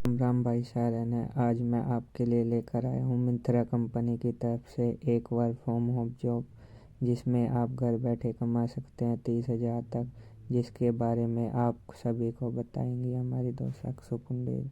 राम भाई सारन है। आज मैं आपके लिए लेकर आया हूँ मिंत्रा कंपनी की तरफ से एक वर्क फ्रॉम होम जॉब, जिसमें आप घर बैठे कमा सकते हैं 30,000 तक, जिसके बारे में आप सभी को बताएंगे हमारी दोस्त अक्षु कुंडेल।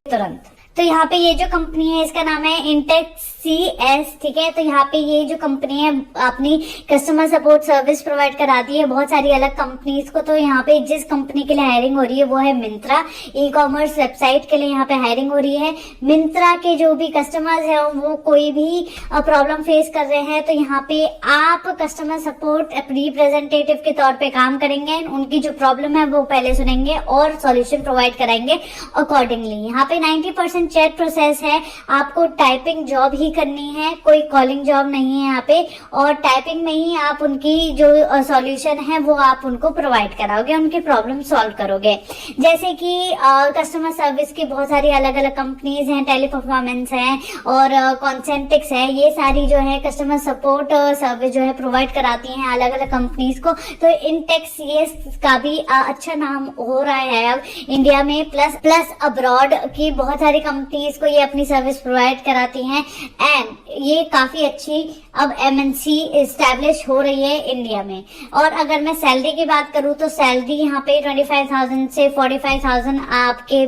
तुरंत। तो यहाँ पे ये जो कंपनी है इसका नाम है इंटेक्स CS, ठीक है। तो यहाँ पे ये जो कंपनी है अपनी कस्टमर सपोर्ट सर्विस प्रोवाइड कराती है बहुत सारी अलग कंपनीज को। तो यहाँ पे जिस कंपनी के लिए हायरिंग हो रही है वो है मिंत्रा ई कॉमर्स वेबसाइट के लिए यहाँ पे हायरिंग हो रही है। मिंत्रा के जो भी कस्टमर्स है वो कोई भी प्रॉब्लम फेस कर रहे हैं तो यहाँ पे आप कस्टमर सपोर्ट रिप्रेजेंटेटिव के तौर पे काम करेंगे। उनकी जो प्रॉब्लम है वो पहले सुनेंगे और सॉल्यूशन प्रोवाइड कराएंगे अकॉर्डिंगली। यहाँ पे 90% चैट प्रोसेस है, आपको टाइपिंग जॉब ही करनी है, कोई कॉलिंग जॉब नहीं है यहाँ पे। और टाइपिंग में ही आप उनकी जो सॉल्यूशन है वो आप उनको प्रोवाइड कराओगे, उनकी प्रॉब्लम सॉल्व करोगे। जैसे कि कस्टमर सर्विस की बहुत सारी अलग अलग कंपनीज हैं, टेली परफॉर्मेंस है और कॉन्सेंटिक्स है, ये सारी जो है कस्टमर सपोर्ट सर्विस जो है प्रोवाइड कराती हैं अलग अलग कंपनीज को। तो इंटेक्स ये का भी अच्छा नाम हो रहा है अब इंडिया में, प्लस अब्रॉड की बहुत सारी कंपनीज को ये अपनी सर्विस प्रोवाइड कराती हैं। एंड ये काफी अच्छी अब MNC एस्टैब्लिश हो रही है इंडिया में। और अगर मैं सैलरी की बात करूं तो सैलरी यहाँ पे 25,000 से 45,000 आपके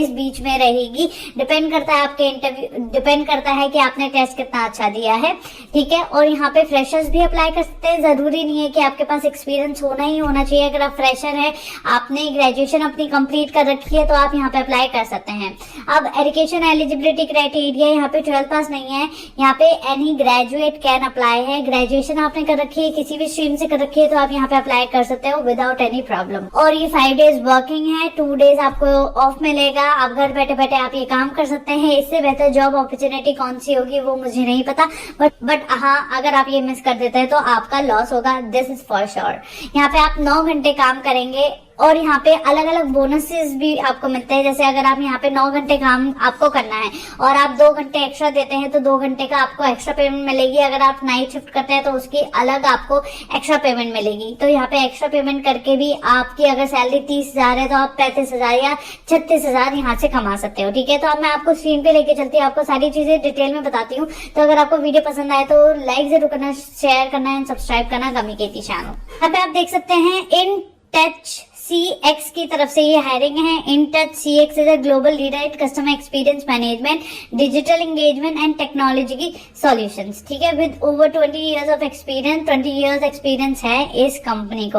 इस बीच में रहेगी। डिपेंड करता है आपके इंटरव्यू, डिपेंड करता है कि आपने टेस्ट कितना अच्छा दिया है, ठीक है। और यहाँ पे फ्रेशर्स भी अप्लाई कर सकते हैं, जरूरी नहीं है कि आपके पास एक्सपीरियंस होना ही होना चाहिए। अगर आप फ्रेशर है, आपने ग्रेजुएशन अपनी कंप्लीट कर रखी है तो आप यहाँ पे अप्लाई कर सकते हैं। अब एजुकेशन एलिजिबिलिटी क्राइटेरिया यहाँ पे 12 पास नहीं है, यहाँ पे एनी ग्रेजुएट कैन अप्लाई है। ग्रेजुएशन आपने कर रखी है, किसी भी स्ट्रीम से कर रखी है तो आप यहाँ पे अप्लाई कर सकते हो विदाउट एनी प्रॉब्लम। और ये 5 डेज वर्किंग है, 2 डेज आपको ऑफ मिलेगा। आप घर बैठे बैठे आप ये काम कर सकते हैं। इससे बेहतर जॉब अपॉर्चुनिटी कौन सी होगी वो मुझे नहीं पता, बट हाँ, अगर आप ये मिस कर देते हैं तो आपका लॉस होगा, दिस इज फॉर श्योर। यहाँ पे आप 9 घंटे काम करेंगे और यहाँ पे अलग अलग बोनसेस भी आपको मिलते हैं। जैसे अगर आप यहाँ पे 9 घंटे काम आपको करना है और आप 2 घंटे एक्स्ट्रा देते हैं तो 2 घंटे का आपको एक्स्ट्रा पेमेंट मिलेगी। अगर आप नाइट शिफ्ट करते हैं तो उसकी अलग आपको एक्स्ट्रा पेमेंट मिलेगी। तो यहाँ पे एक्स्ट्रा पेमेंट करके भी आपकी अगर सैलरी 30,000 है तो आप 35,000 या 36,000 यहाँ से कमा सकते हो, ठीक है। तो अब मैं आपको स्क्रीन पे लेके चलती हूँ, आपको सारी चीजें डिटेल में बताती हूँ। तो अगर आपको वीडियो पसंद आए तो लाइक जरूर करना, शेयर करना एंड सब्सक्राइब करना गमी केती चैनल। यहाँ पे आप देख सकते हैं इन टच CX की तरफ से ये हायरिंग है। InTouch CX is a global leader in customer experience management, digital engagement and technology solutions, ठीक है। With over 20 years of experience, 20 years experience है इस कंपनी को।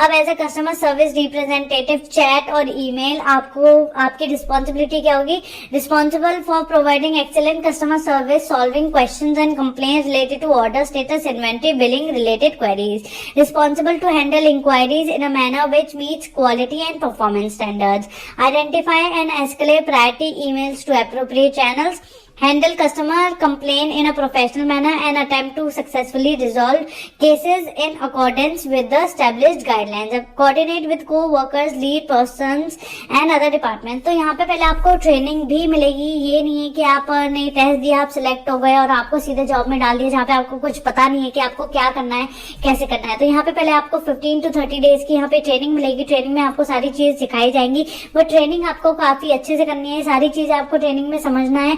अब as a customer service representative chat और ईमेल आपको, आपकी रिस्पॉन्सिबिलिटी क्या होगी? Responsible for providing excellent customer service, solving questions and complaints related to order status, inventory, billing related queries. Responsible to handle inquiries in a manner which meets quality and performance standards. Identify and escalate priority emails to appropriate channels. Handle customer complaint in a professional manner and attempt to successfully resolve cases in accordance with the established guidelines. Coordinate with co-workers, lead persons and other departments. तो यहाँ पे पहले आपको training भी मिलेगी। ये नहीं है कि आपने टेस्ट दिया, आप सिलेक्ट हो गए और आपको सीधे जॉब में डाल दिया जहाँ पे आपको कुछ पता नहीं है कि आपको क्या करना है, कैसे करना है। तो यहाँ पे पहले आपको 15 to 30 डेज की यहाँ पे ट्रेनिंग मिलेगी। ट्रेनिंग में आपको सारी चीज सिखाई जाएंगी, वो ट्रेनिंग आपको काफी अच्छे से करनी है, सारी चीज आपको ट्रेनिंग में समझना है।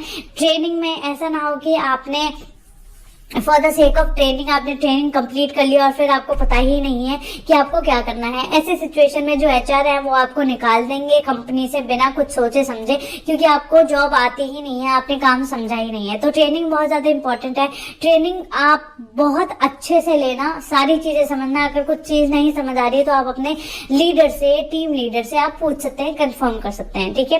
ट्रेनिंग में ऐसा ना हो कि आपने for the sake of training आपने ट्रेनिंग कंप्लीट कर लिया और फिर आपको पता ही नहीं है कि आपको क्या करना है। ऐसे सिचुएशन में जो HR है वो आपको निकाल देंगे कंपनी से बिना कुछ सोचे समझे, क्योंकि आपको जॉब आती ही नहीं है, आपने काम समझा ही नहीं है। तो ट्रेनिंग बहुत ज्यादा इंपॉर्टेंट है। ट्रेनिंग आप बहुत अच्छे से लेना, सारी चीजें समझना। अगर कुछ चीज नहीं समझ आ रही है तो आप अपने लीडर से, टीम लीडर से आप पूछ सकते हैं, कंफर्म कर सकते हैं, ठीक है।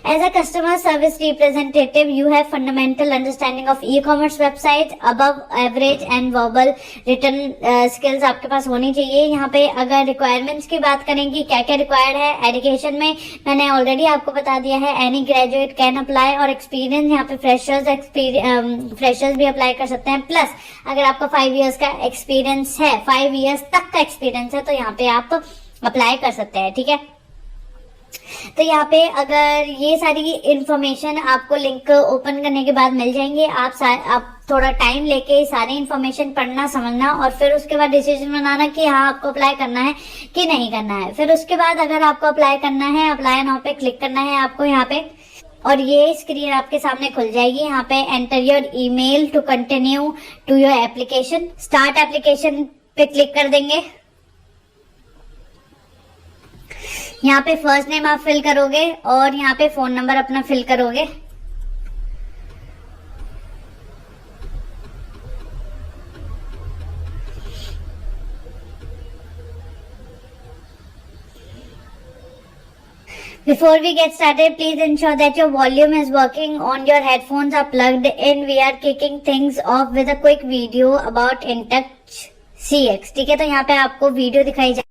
As a customer service representative you have fundamental understanding of ecommerce website, अब average and verbal written skills आपके पास होनी चाहिए। यहाँ पे अगर रिक्वायरमेंट्स की बात करेंगे, क्या क्या रिक्वायर्ड है एजुकेशन में, मैंने ऑलरेडी आपको बता दिया है। Any graduate can apply. और एक्सपीरियंस यहाँ पे फ्रेशर्स भी अप्लाई कर सकते हैं। प्लस अगर आपका 5 इयर्स का एक्सपीरियंस है, 5 इयर्स तक का एक्सपीरियंस है तो यहाँ पे आप अप्लाई कर सकते हैं, ठीक है। तो यहाँ पे अगर ये सारी इंफॉर्मेशन आपको लिंक ओपन करने के बाद मिल जाएंगे, आप थोड़ा टाइम लेके सारी इंफॉर्मेशन पढ़ना, समझना और फिर उसके बाद डिसीजन बनाना कि हाँ आपको अप्लाई करना है कि नहीं करना है। फिर उसके बाद अगर आपको अप्लाई करना है, अप्लाई नाउ पे क्लिक करना है आपको यहाँ पे। और ये स्क्रीन आपके सामने खुल जाएगी। यहाँ पे enter your email to continue to your application. Start application पे क्लिक कर देंगे। यहाँ पे फर्स्ट नेम आप फिल करोगे और यहाँ पे फोन नंबर अपना फिल करोगे। Before we get started, please ensure that your volume is working on your headphones are plugged in. We are kicking things off with a quick video about InTouch CX। ठीक है, तो यहाँ पे आपको video दिखाई जाए।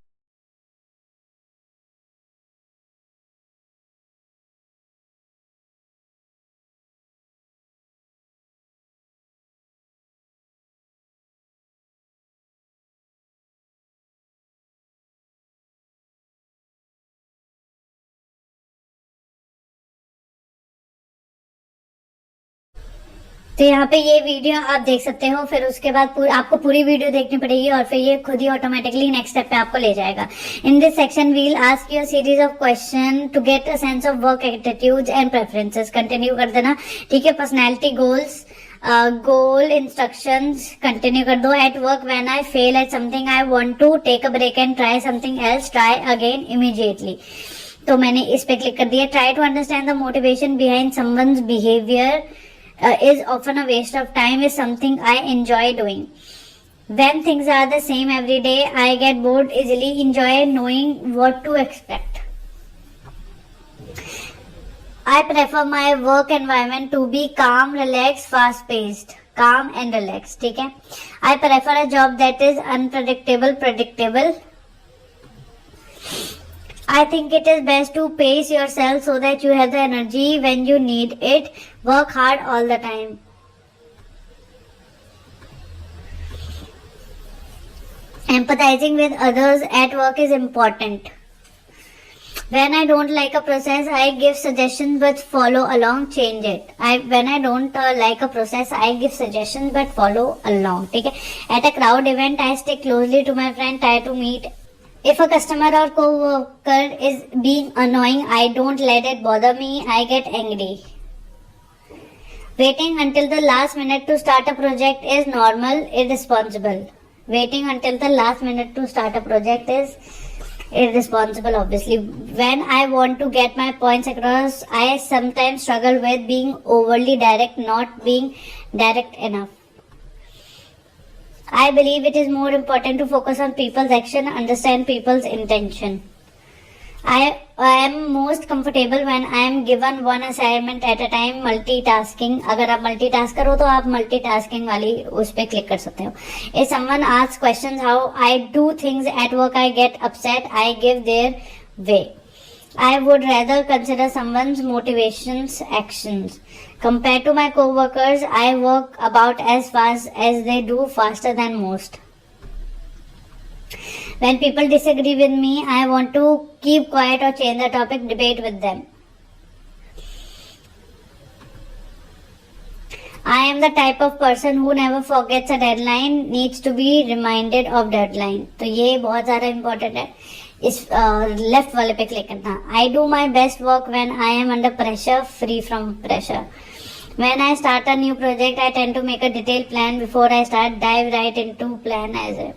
तो यहाँ पे ये वीडियो आप देख सकते हो, फिर उसके बाद आपको पूरी वीडियो देखनी पड़ेगी और फिर ये खुद ही ऑटोमेटिकली नेक्स्ट स्टेप पे आपको ले जाएगा। In this section we'll ask you a series of question to get a sense of work attitudes and preferences. Continue कर देना, ठीक है। Personality goals, goal instructions continue कर दो। At work when I fail at something I want to take a break and try something else, try again immediately. तो मैंने इस पे क्लिक कर दिया। Try to understand the motivation behind someone's behaviour is often a waste of time is something I enjoy doing. When things are the same every day, I get bored easily. Enjoy knowing what to expect. I prefer my work environment to be calm, relaxed, fast-paced. Calm and relaxed, ठीक है। I prefer a job that is unpredictable, predictable. I think it is best to pace yourself so that you have the energy when you need it. Work hard all the time. Empathizing with others at work is important. When I don't like a process, I give suggestions but follow along, change it. When I don't like a process, I give suggestions but follow along. ठीक है। At a crowd event, I stick closely to my friend, try to meet. If a customer or co-worker is being annoying, I don't let it bother me. I get angry. Waiting until the last minute to start a project is normal, irresponsible. Waiting until the last minute to start a project is irresponsible, obviously. When I want to get my points across, I sometimes struggle with being overly direct, not being direct enough. I believe it is more important to focus on people's action, understand people's intention. I am most comfortable when I am given one assignment at a time. Multitasking, अगर आप multitask करो तो आप multitasking वाली उस पे click कर सकते हो। If someone asks questions how I do things at work, I get upset. I give their way. I would rather consider someone's motivations, actions. Compared to my co-workers, I work about as fast as they do, faster than most. When people disagree with me, I want to keep quiet or change the topic, debate with them. I am the type of person who never forgets a deadline, needs to be reminded of deadline. तो ये बहुत ज़्यादा important है। इस left वाले पे click करना। I do my best work when I am under pressure, free from pressure. When I start a new project, I tend to make a detailed plan before I start, dive right into plan as a.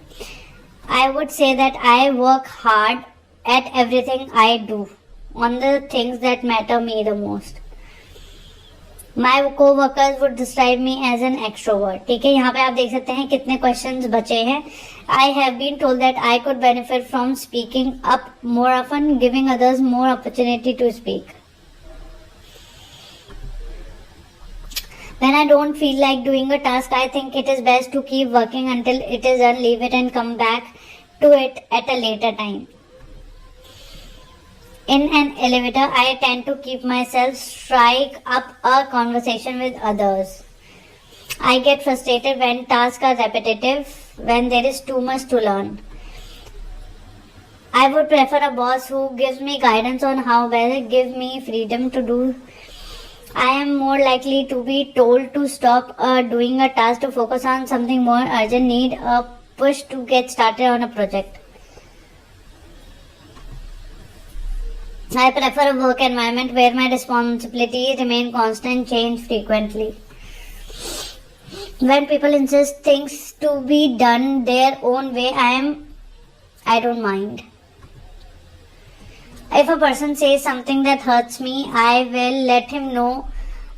I would say that I work hard at everything I do, on the things that matter me the most. My co-workers would describe me as an extrovert. ठीक है, यहाँ पे आप देख सकते हैं कितने questions बचे हैं। I have been told that I could benefit from speaking up more often, giving others more opportunity to speak. When I don't feel like doing a task, I think it is best to keep working until it is done, leave it and come back to it at a later time. In an elevator, I tend to keep myself strike up a conversation with others. I get frustrated when tasks are repetitive, when there is too much to learn. I would prefer a boss who gives me guidance on how well, give me freedom to do. I am more likely to be told to stop doing a task to focus on something more urgent, need a push to get started on a project. I prefer a work environment where my responsibilities remain constant, change frequently. When people insist things to be done their own way, I don't mind. If a person says something that hurts me, I will let him know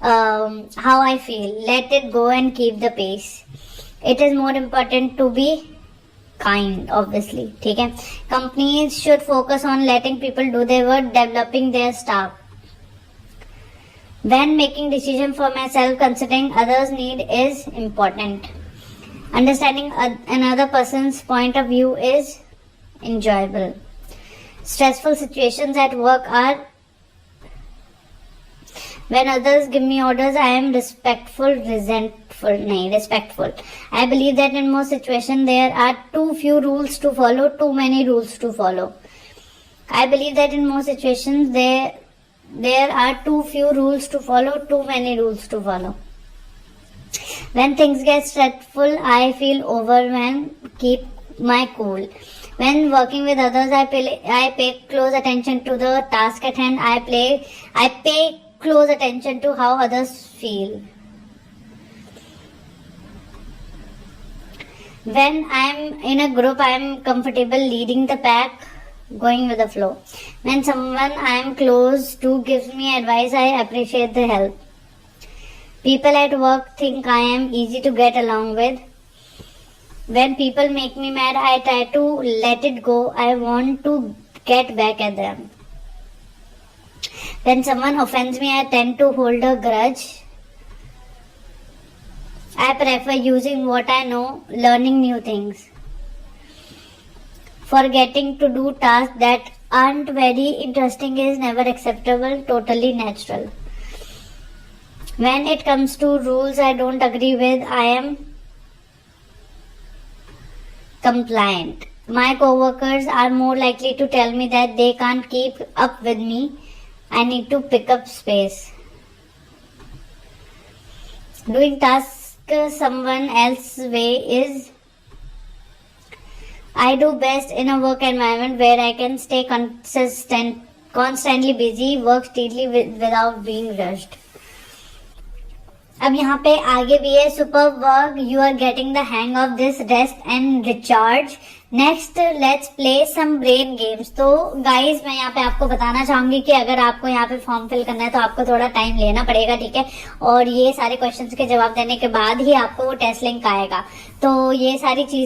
how I feel. Let it go and keep the pace. It is more important to be kind, obviously. ठीक है. Companies should focus on letting people do their work, developing their staff. When making decision for myself, considering others' need is important. Understanding another person's point of view is enjoyable. Stressful situations at work are when others give me orders, I am respectful. I believe that in most situations there are too few rules to follow, too many rules to follow. I believe that in most situations there are too few rules to follow, too many rules to follow. When things get stressful, I feel overwhelmed. Keep my cool. When working with others, I pay close attention to the task at hand. I pay close attention to how others feel. When I'm in a group, I'm comfortable leading the pack, going with the flow. When someone I'm close to gives me advice, I appreciate the help. People at work think I am easy to get along with. When people make me mad, I try to let it go. I want to get back at them. When someone offends me, I tend to hold a grudge. I prefer using what I know, learning new things. Forgetting to do tasks that aren't very interesting is never acceptable, totally natural. When it comes to rules I don't agree with, I am compliant. My co-workers are more likely to tell me that they can't keep up with me. I need to pick up space. Doing tasks someone else's way is I do best in a work environment where I can stay constantly busy, work steadily without being rushed. अब यहाँ पे आगे भी है super work you are getting the hang of this rest and recharge next let's play some brain games. तो guys मैं यहाँ पे आपको बताना चाहूंगी कि अगर आपको यहाँ पे फॉर्म फिल करना है तो आपको थोड़ा टाइम लेना पड़ेगा, ठीक है, और ये सारे क्वेश्चंस के जवाब देने के बाद ही आपको वो टेस्ट लिंक आएगा। तो ये सारी चीज